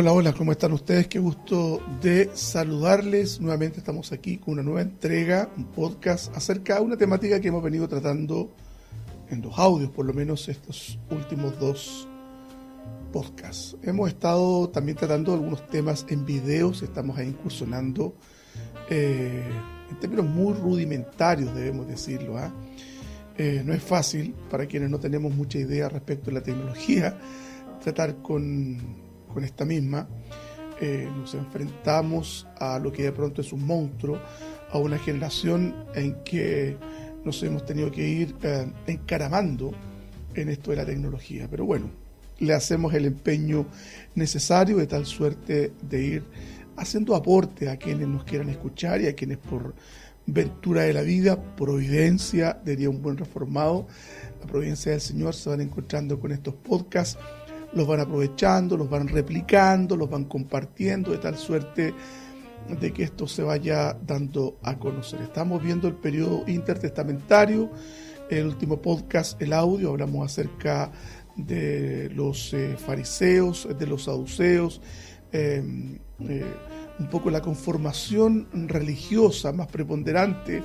Hola, hola, ¿cómo están ustedes? Qué gusto de saludarles. Nuevamente estamos aquí con una nueva entrega, un podcast acerca de una temática que hemos venido tratando en los audios, por lo menos estos últimos dos podcasts. Hemos estado también tratando algunos temas en videos, estamos ahí incursionando en términos muy rudimentarios, debemos decirlo. No es fácil para quienes no tenemos mucha idea respecto a la tecnología tratar con esta misma. Nos enfrentamos a lo que de pronto es un monstruo, a una generación en que nos hemos tenido que ir encaramando en esto de la tecnología. Pero bueno, le hacemos el empeño necesario de tal suerte de ir haciendo aporte a quienes nos quieran escuchar y a quienes por ventura de la vida, providencia, diría un buen reformado, la providencia del Señor, se van encontrando con estos podcasts, los van aprovechando, los van replicando, los van compartiendo de tal suerte de que esto se vaya dando a conocer. Estamos viendo el periodo intertestamentario, el último podcast, el audio, hablamos acerca de los fariseos, de los saduceos, un poco la conformación religiosa más preponderante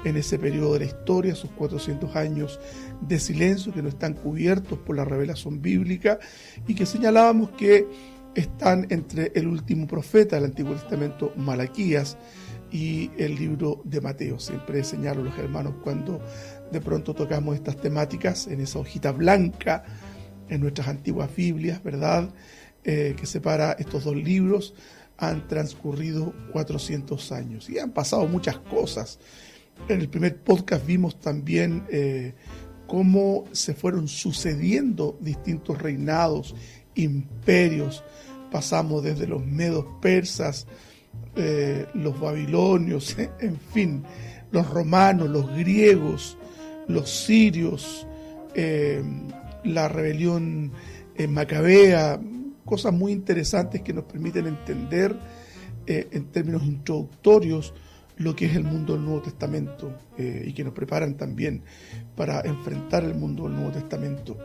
en ese periodo de la historia, sus 400 años de silencio que no están cubiertos por la revelación bíblica y que señalábamos que están entre el último profeta del Antiguo Testamento, Malaquías, y el libro de Mateo. Siempre señalo a los hermanos cuando de pronto tocamos estas temáticas en esa hojita blanca en nuestras antiguas Biblias, ¿verdad? Que separa estos dos libros. Han transcurrido 400 años y han pasado muchas cosas. En el primer podcast vimos también cómo se fueron sucediendo distintos reinados, imperios. Pasamos desde los medos persas, los babilonios, en fin, los romanos, los griegos, los sirios, la rebelión macabea, cosas muy interesantes que nos permiten entender en términos introductorios lo que es el mundo del Nuevo Testamento y que nos preparan también para enfrentar el mundo del Nuevo Testamento.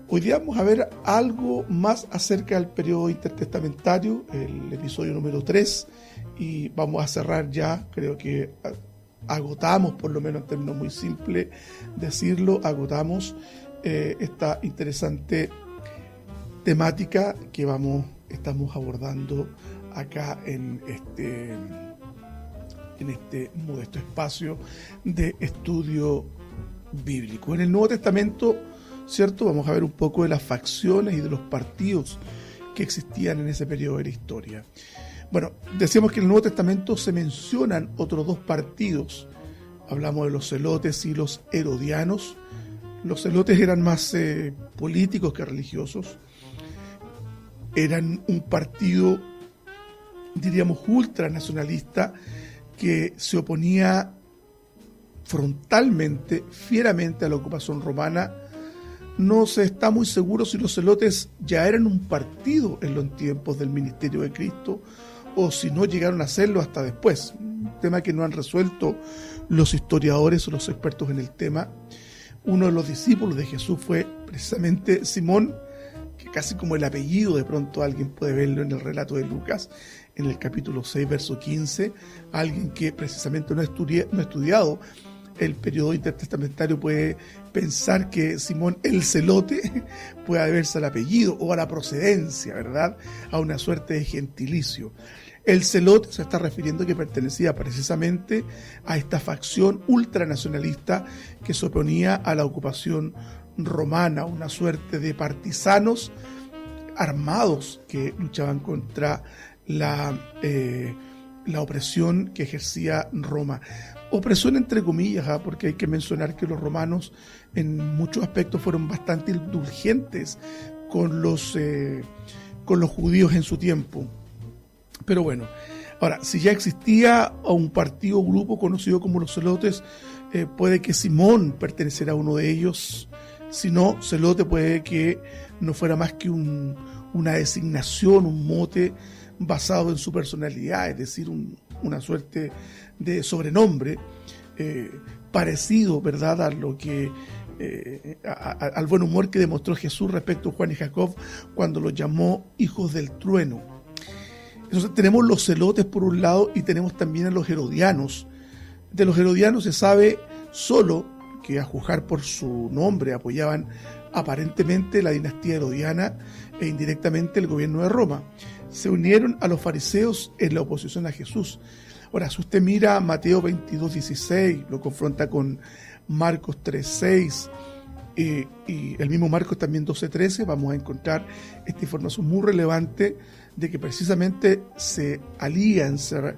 Hoy día vamos a ver algo más acerca del periodo intertestamentario, el episodio número 3, y vamos a cerrar ya, creo que agotamos, por lo menos en términos muy simples decirlo, agotamos esta interesante temática que estamos abordando acá en este modesto espacio de estudio bíblico. En el Nuevo Testamento, ¿cierto? Vamos a ver un poco de las facciones y de los partidos que existían en ese periodo de la historia. Bueno, decíamos que en el Nuevo Testamento se mencionan otros dos partidos. Hablamos de los celotes y los herodianos. Los celotes eran más políticos que religiosos. Eran un partido, diríamos, ultranacionalista que se oponía frontalmente, fieramente a la ocupación romana. No se está muy seguro si los celotes ya eran un partido en los tiempos del ministerio de Cristo o si no llegaron a serlo hasta después. Un tema que no han resuelto los historiadores o los expertos en el tema. Uno de los discípulos de Jesús fue precisamente Simón, que casi como el apellido de pronto alguien puede verlo en el relato de Lucas, en el capítulo 6, verso 15, alguien que precisamente no ha estudiado el periodo intertestamentario puede pensar que Simón el celote puede deberse al apellido o a la procedencia, ¿verdad? A una suerte de gentilicio. El celote se está refiriendo que pertenecía precisamente a esta facción ultranacionalista que se oponía a la ocupación romana, una suerte de partisanos armados que luchaban contra la opresión que ejercía Roma. Opresión entre comillas, porque hay que mencionar que los romanos en muchos aspectos fueron bastante indulgentes con los judíos en su tiempo. Pero bueno, ahora, si ya existía un partido o grupo conocido como los celotes, puede que Simón perteneciera a uno de ellos. Si no, celote puede que no fuera más que una designación, un mote basado en su personalidad, es decir, una suerte de sobrenombre parecido, ¿verdad?, a lo que al buen humor que demostró Jesús respecto a Juan y Jacob cuando los llamó hijos del trueno. Entonces tenemos los celotes por un lado y tenemos también a los herodianos. De los herodianos se sabe solo que, a juzgar por su nombre, apoyaban aparentemente la dinastía herodiana e indirectamente el gobierno de Roma. Se unieron a los fariseos en la oposición a Jesús. Ahora, si usted mira Mateo 22:16, lo confronta con Marcos 3:6 y el mismo Marcos también 12:13, vamos a encontrar esta información muy relevante de que precisamente se alían, se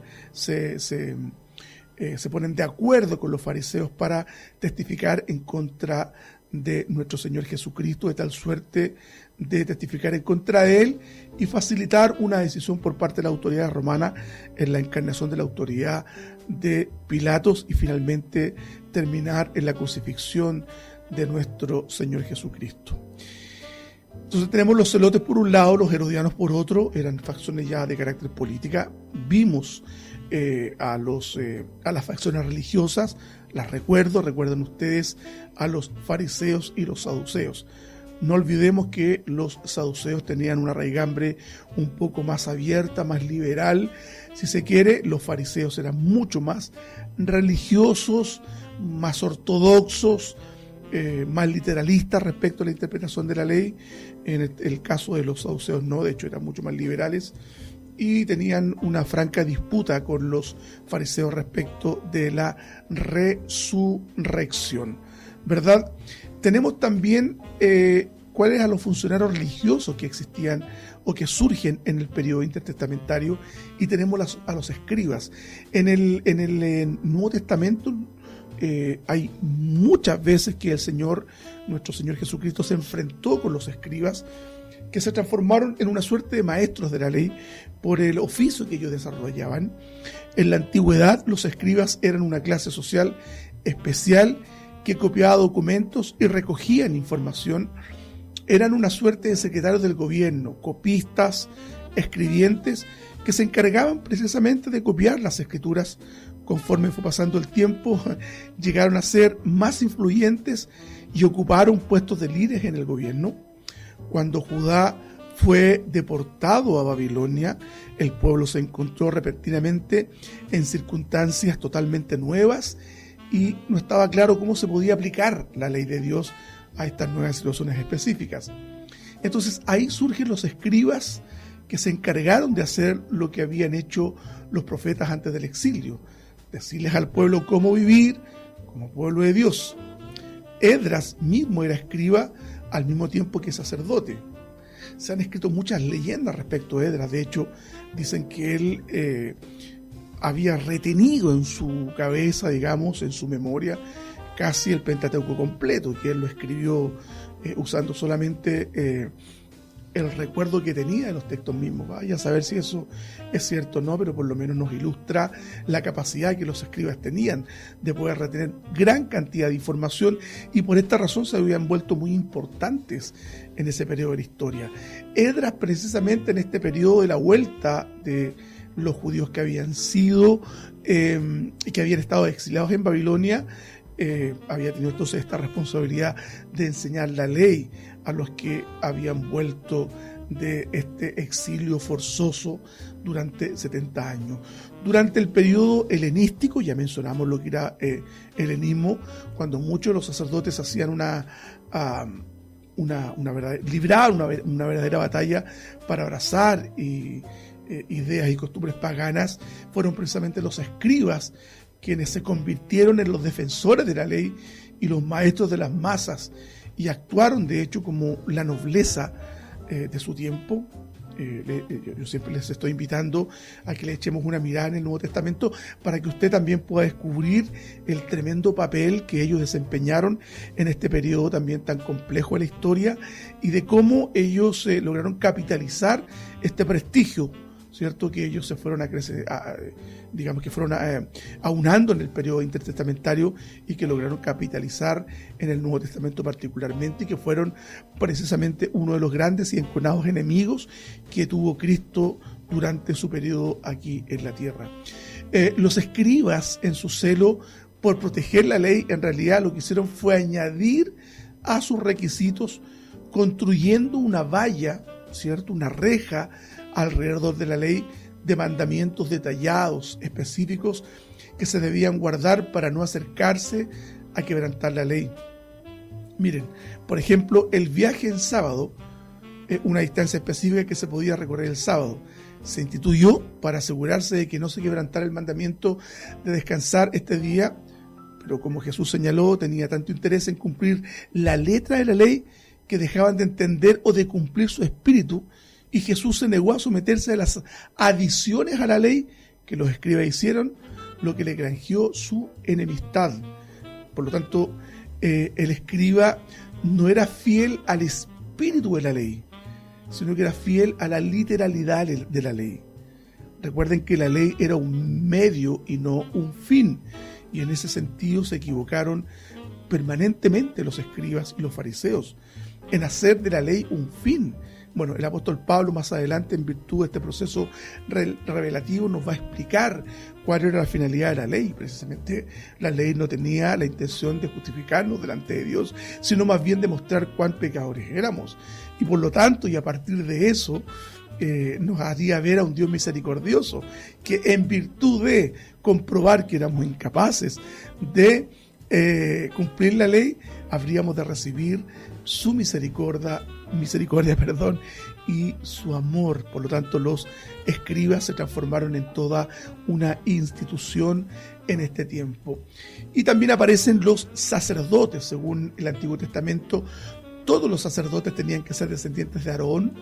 ponen de acuerdo con los fariseos para testificar en contra de nuestro Señor Jesucristo, de tal suerte de testificar en contra de Él y facilitar una decisión por parte de la autoridad romana en la encarnación de la autoridad de Pilatos y finalmente terminar en la crucifixión de nuestro Señor Jesucristo. Entonces tenemos los celotes por un lado, los herodianos por otro, eran facciones ya de carácter política. Vimos a las facciones religiosas, las recuerden ustedes, a los fariseos y los saduceos. No olvidemos que los saduceos tenían una raigambre un poco más abierta, más liberal, si se quiere. Los fariseos eran mucho más religiosos, más ortodoxos, más literalistas respecto a la interpretación de la ley. En el caso de los saduceos no, de hecho eran mucho más liberales y tenían una franca disputa con los fariseos respecto de la resurrección, ¿verdad? Tenemos también cuáles eran los funcionarios religiosos que existían o que surgen en el periodo intertestamentario, y tenemos a los escribas. En el Nuevo Testamento hay muchas veces que nuestro Señor Jesucristo se enfrentó con los escribas, que se transformaron en una suerte de maestros de la ley por el oficio que ellos desarrollaban. En la antigüedad, los escribas eran una clase social especial que copiaba documentos y recogían información. Eran una suerte de secretarios del gobierno, copistas, escribientes, que se encargaban precisamente de copiar las escrituras. Conforme fue pasando el tiempo, llegaron a ser más influyentes y ocuparon puestos de líderes en el gobierno. Cuando Judá fue deportado a Babilonia, el pueblo se encontró repentinamente en circunstancias totalmente nuevas y no estaba claro cómo se podía aplicar la ley de Dios a estas nuevas situaciones específicas. Entonces ahí surgen los escribas que se encargaron de hacer lo que habían hecho los profetas antes del exilio, decirles al pueblo cómo vivir como pueblo de Dios. Esdras mismo era escriba al mismo tiempo que sacerdote. Se han escrito muchas leyendas respecto a Esdras. De hecho, dicen que él había retenido en su cabeza, digamos, en su memoria, casi el Pentateuco completo, que él lo escribió usando solamente el recuerdo que tenía de los textos mismos. Vaya a saber si eso es cierto o no, pero por lo menos nos ilustra la capacidad que los escribas tenían de poder retener gran cantidad de información, y por esta razón se habían vuelto muy importantes en ese periodo de la historia. Esdras, precisamente en este periodo de la vuelta de los judíos que habían sido y que habían estado exiliados en Babilonia, había tenido entonces esta responsabilidad de enseñar la ley a los que habían vuelto de este exilio forzoso durante 70 años. Durante el periodo helenístico, ya mencionamos lo que era helenismo, cuando muchos de los sacerdotes hacían libraban una verdadera batalla para abrazar ideas y costumbres paganas, fueron precisamente los escribas quienes se convirtieron en los defensores de la ley y los maestros de las masas, y actuaron de hecho como la nobleza de su tiempo. Yo siempre les estoy invitando a que le echemos una mirada en el Nuevo Testamento para que usted también pueda descubrir el tremendo papel que ellos desempeñaron en este periodo también tan complejo de la historia, y de cómo ellos lograron capitalizar este prestigio, ¿cierto?, que ellos se fueron aunando en el periodo intertestamentario y que lograron capitalizar en el Nuevo Testamento particularmente, y que fueron precisamente uno de los grandes y enconados enemigos que tuvo Cristo durante su periodo aquí en la tierra. Los escribas, en su celo por proteger la ley, en realidad lo que hicieron fue añadir a sus requisitos, construyendo una valla, ¿cierto?, una reja alrededor de la ley de mandamientos detallados, específicos, que se debían guardar para no acercarse a quebrantar la ley. Miren, por ejemplo, el viaje en sábado, una distancia específica que se podía recorrer el sábado, se instituyó para asegurarse de que no se quebrantara el mandamiento de descansar este día, pero como Jesús señaló, tenía tanto interés en cumplir la letra de la ley que dejaban de entender o de cumplir su espíritu, y Jesús se negó a someterse a las adiciones a la ley que los escribas hicieron, lo que le granjeó su enemistad. Por lo tanto, el escriba no era fiel al espíritu de la ley, sino que era fiel a la literalidad de la ley. Recuerden que la ley era un medio y no un fin, y en ese sentido se equivocaron permanentemente los escribas y los fariseos en hacer de la ley un fin. Bueno, el apóstol Pablo más adelante, en virtud de este proceso revelativo, nos va a explicar cuál era la finalidad de la ley. Precisamente la ley no tenía la intención de justificarnos delante de Dios, sino más bien de mostrar cuán pecadores éramos. Y por lo tanto, y a partir de eso, nos haría ver a un Dios misericordioso, que en virtud de comprobar que éramos incapaces de cumplir la ley, habríamos de recibir su misericordia, y su amor. Por lo tanto, los escribas se transformaron en toda una institución en este tiempo. Y también aparecen los sacerdotes. Según el Antiguo Testamento, todos los sacerdotes tenían que ser descendientes de Aarón,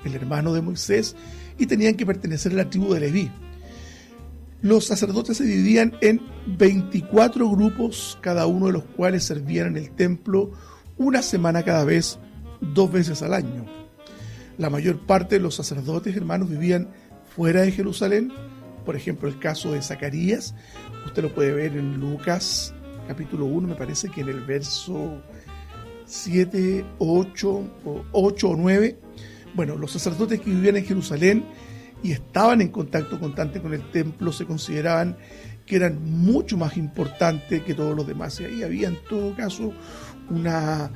el hermano de Moisés, y tenían que pertenecer a la tribu de Leví. Los sacerdotes se dividían en 24 grupos, cada uno de los cuales servían en el templo una semana cada vez, 2 veces al año. La mayor parte de los sacerdotes, hermanos, vivían fuera de Jerusalén. Por ejemplo, el caso de Zacarías, usted lo puede ver en Lucas capítulo 1, me parece que en el verso 7, 8 o 9. Bueno, los sacerdotes que vivían en Jerusalén y estaban en contacto constante con el templo se consideraban que eran mucho más importantes que todos los demás. Y ahí había en todo caso una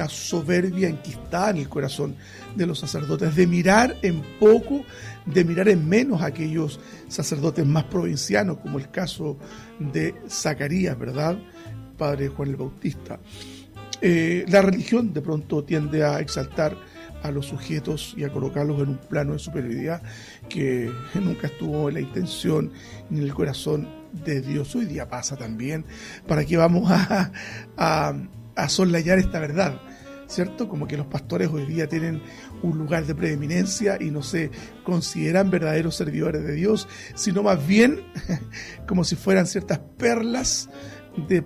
soberbia enquistada en el corazón de los sacerdotes, de mirar en poco, de mirar en menos a aquellos sacerdotes más provincianos, como el caso de Zacarías, ¿verdad? Padre Juan el Bautista. La religión de pronto tiende a exaltar a los sujetos y a colocarlos en un plano de superioridad que nunca estuvo en la intención ni en el corazón de Dios. Hoy día pasa también. ¿Para qué vamos a soslayar esta verdad? ¿Cierto? Como que los pastores hoy día tienen un lugar de preeminencia y no se consideran verdaderos servidores de Dios, sino más bien como si fueran ciertas perlas de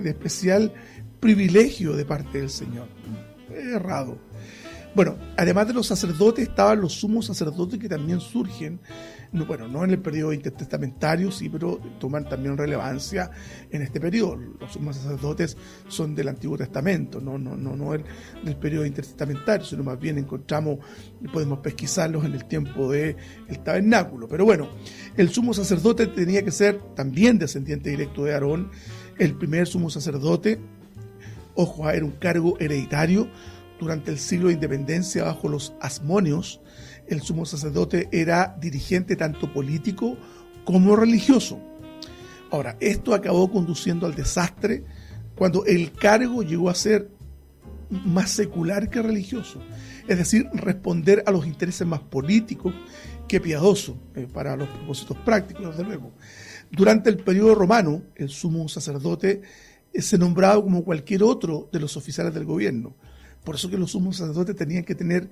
especial privilegio de parte del Señor. Errado. Bueno, además de los sacerdotes estaban los sumos sacerdotes, que también surgen, no en el periodo intertestamentario, sí, pero toman también relevancia en este periodo. Los sumos sacerdotes son del Antiguo Testamento, no del periodo intertestamentario, sino más bien podemos pesquisarlos en el tiempo del tabernáculo. Pero bueno, el sumo sacerdote tenía que ser también descendiente directo de Aarón. El primer sumo sacerdote, ojo, era un cargo hereditario. Durante el siglo de independencia, bajo los asmonios, el sumo sacerdote era dirigente tanto político como religioso. Ahora, esto acabó conduciendo al desastre cuando el cargo llegó a ser más secular que religioso, es decir, responder a los intereses más políticos que piadosos, para los propósitos prácticos, desde luego. Durante el periodo romano, el sumo sacerdote se nombraba como cualquier otro de los oficiales del gobierno. Por eso que los sumos sacerdotes tenían que tener,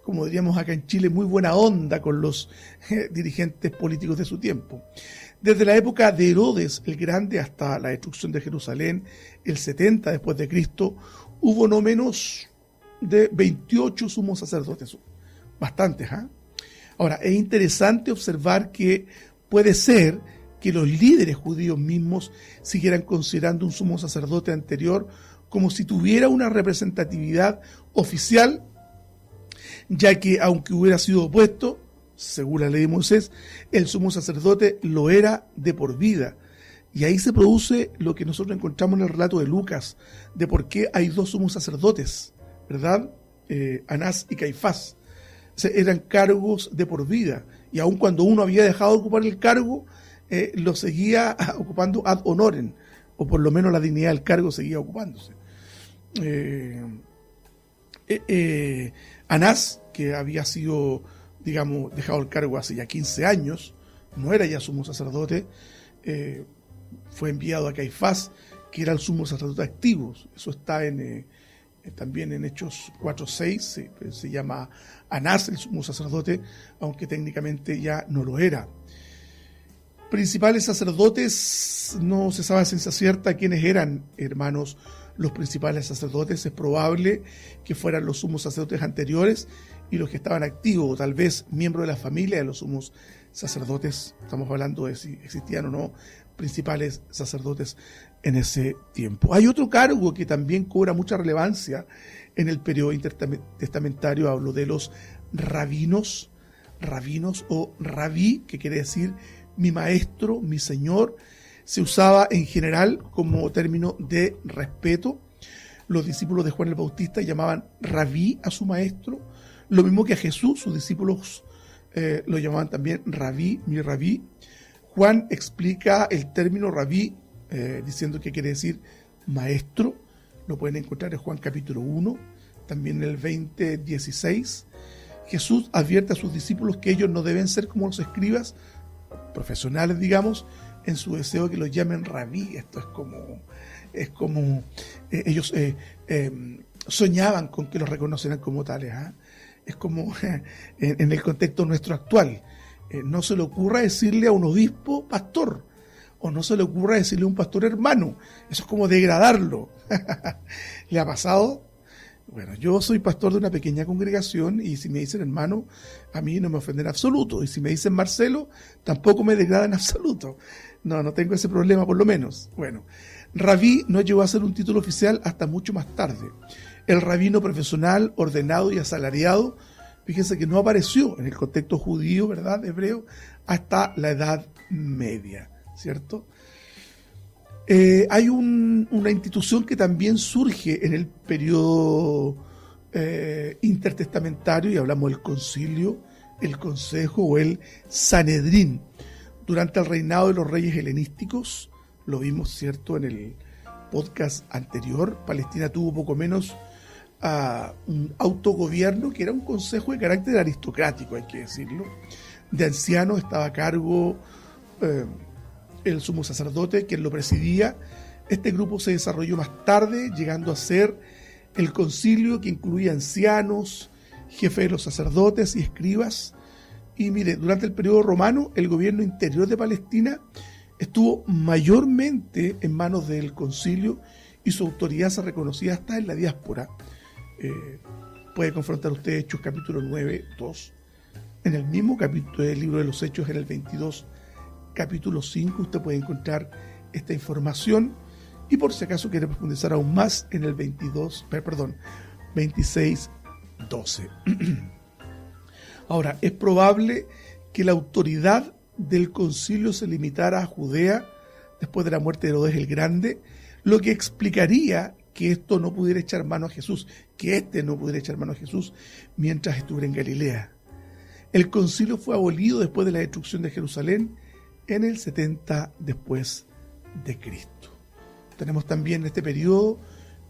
como diríamos acá en Chile, muy buena onda con los dirigentes políticos de su tiempo. Desde la época de Herodes el Grande hasta la destrucción de Jerusalén, el 70 después de Cristo, hubo no menos de 28 sumos sacerdotes. Bastantes, ¿ah? Ahora, es interesante observar que puede ser que los líderes judíos mismos siguieran considerando un sumo sacerdote anterior como si tuviera una representatividad oficial, ya que aunque hubiera sido opuesto, según la ley de Moisés, el sumo sacerdote lo era de por vida, Y ahí se produce lo que nosotros encontramos en el relato de Lucas, de por qué hay dos sumos sacerdotes, ¿verdad? Anás y Caifás. O sea, eran cargos de por vida, y aun cuando uno había dejado de ocupar el cargo, lo seguía ocupando ad honorem, o por lo menos la dignidad del cargo seguía ocupándose. Anás, que había sido, digamos, dejado el cargo hace ya 15 años, no era ya sumo sacerdote, fue enviado a Caifás, que era el sumo sacerdote activo. Eso está también en Hechos 4:6, se llama Anás el sumo sacerdote, aunque técnicamente ya no lo era. Principales sacerdotes, no se sabe a ciencia cierta quiénes eran, hermanos, los principales sacerdotes. Es probable que fueran los sumos sacerdotes anteriores y los que estaban activos, o tal vez miembros de la familia de los sumos sacerdotes. Estamos hablando de si existían o no principales sacerdotes en ese tiempo. Hay otro cargo que también cobra mucha relevancia en el periodo intertestamentario. Hablo de los rabinos o rabí, que quiere decir mi maestro, mi señor. Se usaba en general como término de respeto. Los discípulos de Juan el Bautista llamaban rabí a su maestro, lo mismo que a Jesús. Sus discípulos lo llamaban también rabí, mi rabí. Juan explica el término rabí diciendo que quiere decir maestro. Lo pueden encontrar en Juan capítulo 1, también en el 20:16. Jesús advierte a sus discípulos que ellos no deben ser como los escribas profesionales, digamos, en su deseo de que los llamen rabí. Esto es como ellos soñaban con que los reconocieran como tales. Es como en el contexto nuestro actual. No se le ocurra decirle a un obispo pastor, o no se le ocurra decirle a un pastor hermano. Eso es como degradarlo. ¿Le ha pasado? Bueno, yo soy pastor de una pequeña congregación, y si me dicen hermano, a mí no me ofenden en absoluto. Y si me dicen Marcelo, tampoco me degrada en absoluto. No tengo ese problema, por lo menos. Bueno, rabí no llegó a ser un título oficial hasta mucho más tarde. El rabino profesional, ordenado y asalariado, fíjense que no apareció en el contexto judío, ¿verdad?, hebreo, hasta la Edad Media, ¿cierto? Hay una institución que también surge en el periodo intertestamentario, y hablamos del concilio, el consejo o el Sanedrín. Durante el reinado de los reyes helenísticos, lo vimos, ¿cierto?, en el podcast anterior, Palestina tuvo poco menos un autogobierno que era un consejo de carácter aristocrático, hay que decirlo. De ancianos estaba a cargo el sumo sacerdote, quien lo presidía. Este grupo se desarrolló más tarde, llegando a ser el concilio, que incluía ancianos, jefes de los sacerdotes y escribas. Y mire, durante el periodo romano, el gobierno interior de Palestina estuvo mayormente en manos del concilio, y su autoridad se reconocía hasta en la diáspora. Puede confrontar usted Hechos capítulo 9, 2. En el mismo capítulo del libro de los Hechos, en el 22, capítulo 5, usted puede encontrar esta información. Y por si acaso quiere profundizar aún más, en el 26, 12. Ahora, es probable que la autoridad del concilio se limitara a Judea después de la muerte de Herodes el Grande, lo que explicaría que esto no pudiera echar mano a Jesús, mientras estuviera en Galilea. El concilio fue abolido después de la destrucción de Jerusalén en el 70 después de Cristo. Tenemos también en este periodo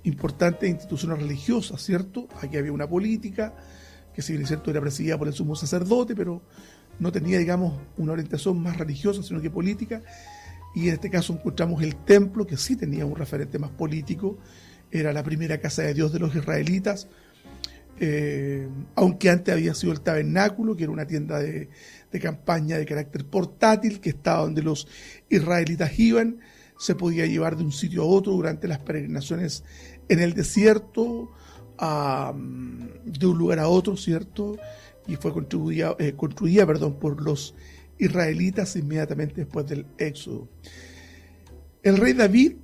importantes instituciones religiosas, ¿cierto? Aquí había una política que, si bien es cierto, era presidida por el sumo sacerdote, pero no tenía, digamos, una orientación más religiosa, sino que política. Y en este caso encontramos el templo, que sí tenía un referente más político. Era la primera casa de Dios de los israelitas, aunque antes había sido el tabernáculo, que era una tienda de campaña de carácter portátil, que estaba donde los israelitas iban. Se podía llevar de un sitio a otro durante las peregrinaciones en el desierto, de un lugar a otro, ¿cierto? Y fue construida por los israelitas inmediatamente después del Éxodo. El rey David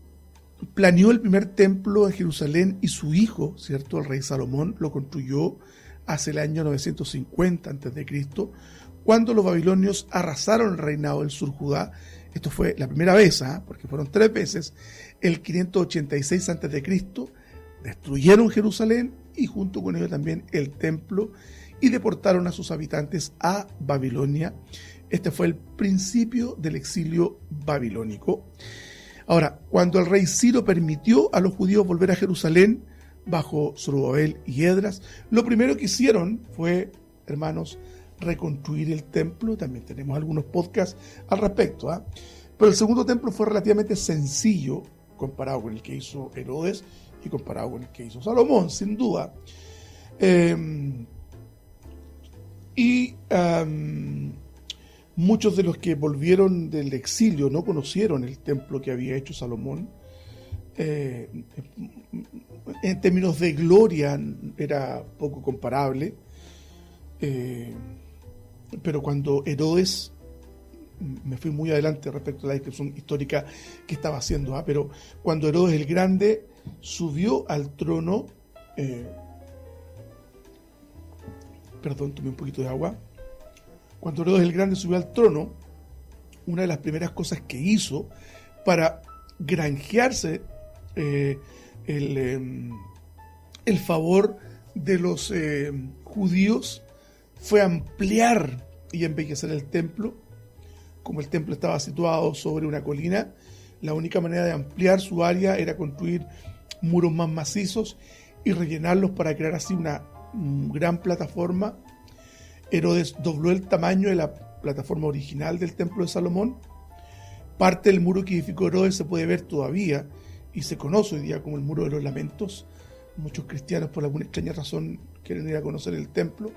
planeó el primer templo en Jerusalén, y su hijo, ¿cierto?, el rey Salomón, lo construyó hacia el año 950 a.C., cuando los babilonios arrasaron el reinado del sur Judá. esto fue la primera vez, porque fueron 3 veces, el 586 a.C., destruyeron Jerusalén y junto con ello también el templo y deportaron a sus habitantes a Babilonia. Este fue el principio del exilio babilónico. Ahora, cuando el rey Ciro permitió a los judíos volver a Jerusalén bajo Zorobabel y Esdras, lo primero que hicieron fue, hermanos, reconstruir el templo. También tenemos algunos podcasts al respecto, Pero el segundo templo fue relativamente sencillo comparado con el que hizo Herodes y comparado con el que hizo Salomón, sin duda. Muchos de los que volvieron del exilio no conocieron el templo que había hecho Salomón. En términos de gloria era poco comparable. Pero cuando Herodes, me fui muy adelante respecto a la descripción histórica que estaba haciendo, pero cuando Herodes el Grande subió al trono, tomé un poquito de agua. Cuando Herodes el Grande subió al trono, una de las primeras cosas que hizo para granjearse el favor de los judíos fue ampliar y embellecer el templo. Como el templo estaba situado sobre una colina, la única manera de ampliar su área era construir muros más macizos y rellenarlos para crear así una gran plataforma. Herodes dobló el tamaño de la plataforma original del templo de Salomón. Parte del muro que edificó Herodes se puede ver todavía y se conoce hoy día como el Muro de los Lamentos. Muchos cristianos, por alguna extraña razón, quieren ir a conocer el templo,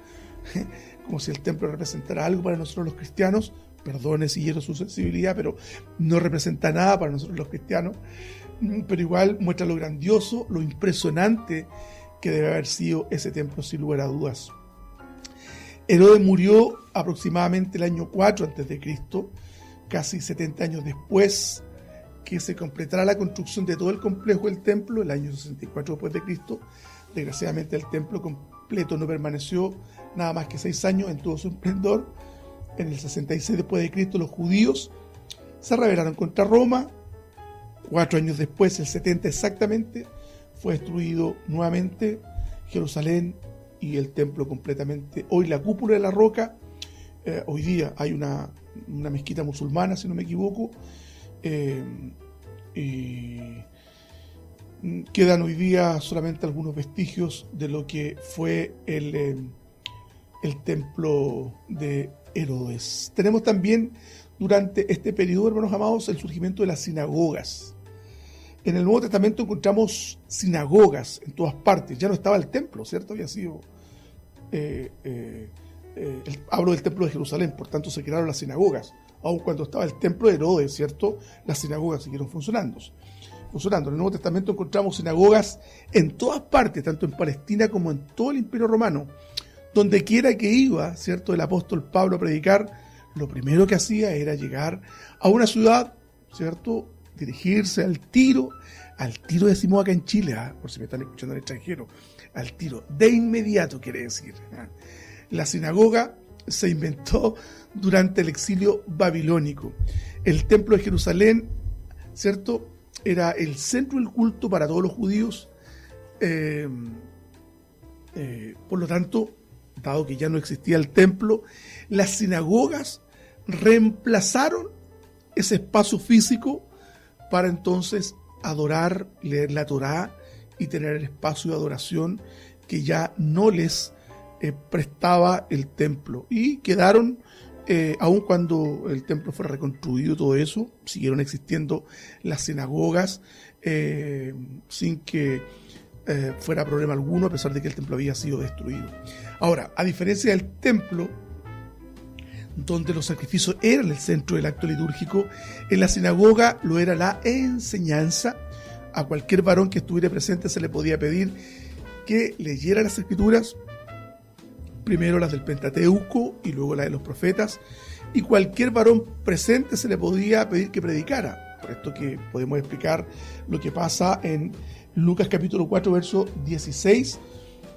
como si el templo representara algo para nosotros los cristianos. Perdone si hiero su sensibilidad, pero no representa nada para nosotros los cristianos. Pero igual muestra lo grandioso, lo impresionante que debe haber sido ese templo, sin lugar a dudas. Herodes murió aproximadamente el año 4 a.C., casi 70 años después que se completara la construcción de todo el complejo del templo, el año 64 después de Cristo. Desgraciadamente el templo completo no permaneció nada más que 6 años en todo su esplendor. En el 66 después de Cristo los judíos se rebelaron contra Roma. 4 años después, el 70 exactamente, fue destruido nuevamente Jerusalén y el templo completamente. Hoy la cúpula de la roca, hoy día hay una mezquita musulmana, si no me equivoco, y quedan hoy día solamente algunos vestigios de lo que fue el templo de Herodes. Tenemos también durante este periodo, hermanos amados, el surgimiento de las sinagogas. En el Nuevo Testamento encontramos sinagogas en todas partes. Ya no estaba el templo, ¿cierto? Había sido hablo del templo de Jerusalén, por tanto se crearon las sinagogas. Aun cuando estaba el templo de Herodes, ¿cierto? Las sinagogas siguieron funcionando. En el Nuevo Testamento encontramos sinagogas en todas partes, tanto en Palestina como en todo el Imperio Romano. Donde quiera que iba, ¿cierto?, el apóstol Pablo a predicar, lo primero que hacía era llegar a una ciudad, ¿cierto?, dirigirse al tiro decimos acá en Chile, por si me están escuchando en el extranjero, al tiro, de inmediato quiere decir. La sinagoga se inventó durante el exilio babilónico. El templo de Jerusalén, ¿cierto?, era el centro del culto para todos los judíos. Por lo tanto, dado que ya no existía el templo, las sinagogas reemplazaron ese espacio físico para entonces adorar, leer la Torá y tener el espacio de adoración que ya no les prestaba el templo. Y quedaron, aun cuando el templo fue reconstruido, todo eso, siguieron existiendo las sinagogas sin que fuera problema alguno, a pesar de que el templo había sido destruido. Ahora, a diferencia del templo, donde los sacrificios eran el centro del acto litúrgico, en la sinagoga lo era la enseñanza. A cualquier varón que estuviera presente se le podía pedir que leyera las escrituras, primero las del Pentateuco y luego las de los profetas, y cualquier varón presente se le podía pedir que predicara. Por esto que podemos explicar lo que pasa en Lucas capítulo 4, verso 16,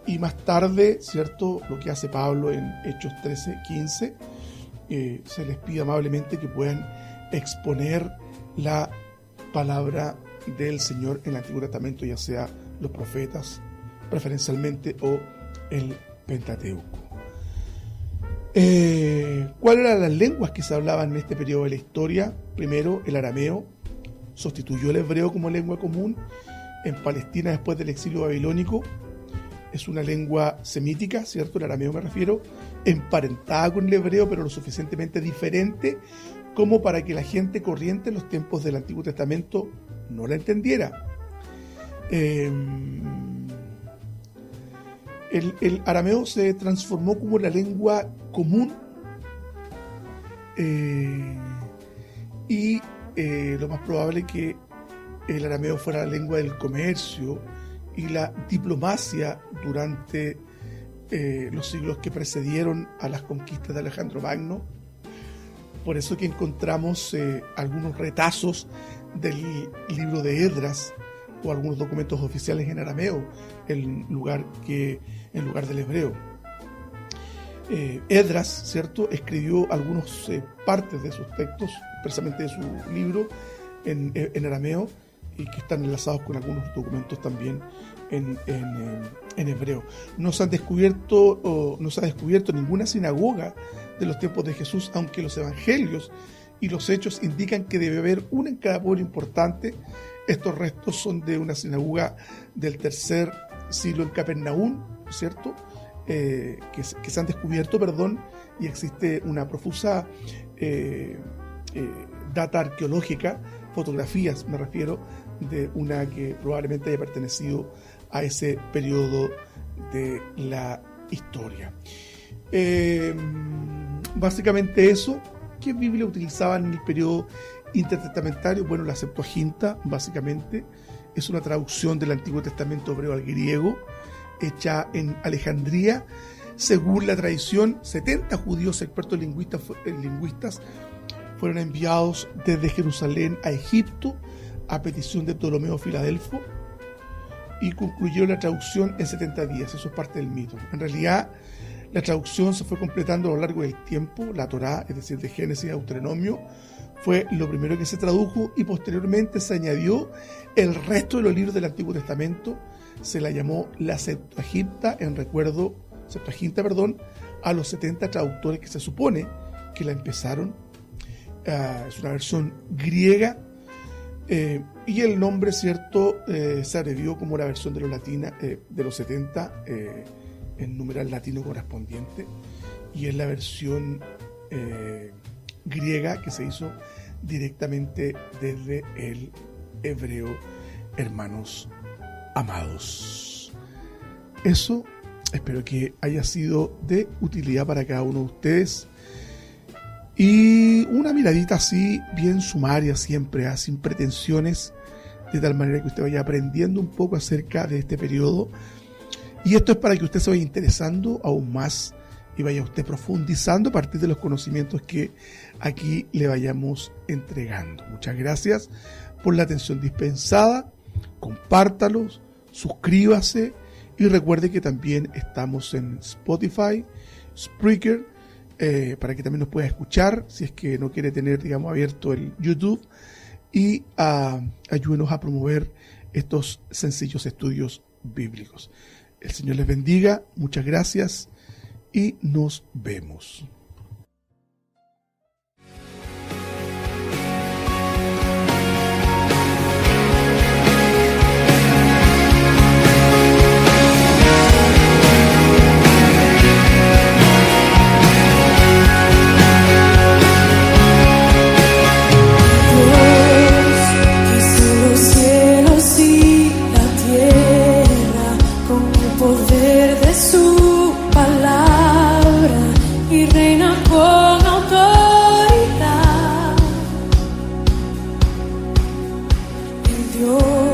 y más tarde, ¿cierto?, lo que hace Pablo en Hechos 13, 15. Se les pide amablemente que puedan exponer la palabra del Señor en el Antiguo Testamento, ya sea los profetas preferencialmente o el Pentateuco. ¿Cuáles eran las lenguas que se hablaban en este periodo de la historia? Primero, el arameo sustituyó el hebreo como lengua común en Palestina después del exilio babilónico. Es una lengua semítica, ¿cierto? El arameo me refiero, emparentada con el hebreo, pero lo suficientemente diferente como para que la gente corriente en los tiempos del Antiguo Testamento no la entendiera. El arameo se transformó como la lengua común y lo más probable es que el arameo fuera la lengua del comercio y la diplomacia durante los siglos que precedieron a las conquistas de Alejandro Magno. Por eso que encontramos algunos retazos del libro de Esdras o algunos documentos oficiales en arameo en lugar del hebreo. Esdras, ¿cierto?, escribió algunas partes de sus textos, precisamente de su libro, en arameo, y que están enlazados con algunos documentos también en hebreo. No se ha descubierto ninguna sinagoga de los tiempos de Jesús, aunque los evangelios y los hechos indican que debe haber una en cada pueblo importante. Estos restos son de una sinagoga del tercer siglo en Capernaum, ¿cierto?, que se han descubierto, y existe una profusa data arqueológica, fotografías me refiero, de una que probablemente haya pertenecido a ese periodo de la historia. Básicamente eso. ¿Qué Biblia utilizaban en el periodo intertestamentario? Bueno, la Septuaginta, básicamente, es una traducción del Antiguo Testamento hebreo al griego, hecha en Alejandría. Según la tradición, 70 judíos expertos lingüistas fueron enviados desde Jerusalén a Egipto a petición de Ptolomeo Filadelfo y concluyeron la traducción en 70 días. Eso es parte del mito. En realidad, la traducción se fue completando a lo largo del tiempo. La Torá, es decir, de Génesis a Deuteronomio, fue lo primero que se tradujo y posteriormente se añadió el resto de los libros del Antiguo Testamento. Se la llamó la Septuaginta a los 70 traductores que se supone que la empezaron. Es una versión griega y el nombre, ¿cierto?, se abrevió como la versión de los 70 en numeral latino correspondiente, y es la versión griega que se hizo directamente desde el hebreo, hermanos amados. Eso espero que haya sido de utilidad para cada uno de ustedes, y una miradita así bien sumaria siempre, sin pretensiones, de tal manera que usted vaya aprendiendo un poco acerca de este periodo. Y esto es para que usted se vaya interesando aún más y vaya usted profundizando a partir de los conocimientos que aquí le vayamos entregando. Muchas gracias por la atención dispensada. Compártalos, suscríbase y recuerde que también estamos en Spotify, Spreaker, para que también nos pueda escuchar si es que no quiere tener, abierto el YouTube, y ayúdenos a promover estos sencillos estudios bíblicos. El Señor les bendiga, muchas gracias y nos vemos. Dios.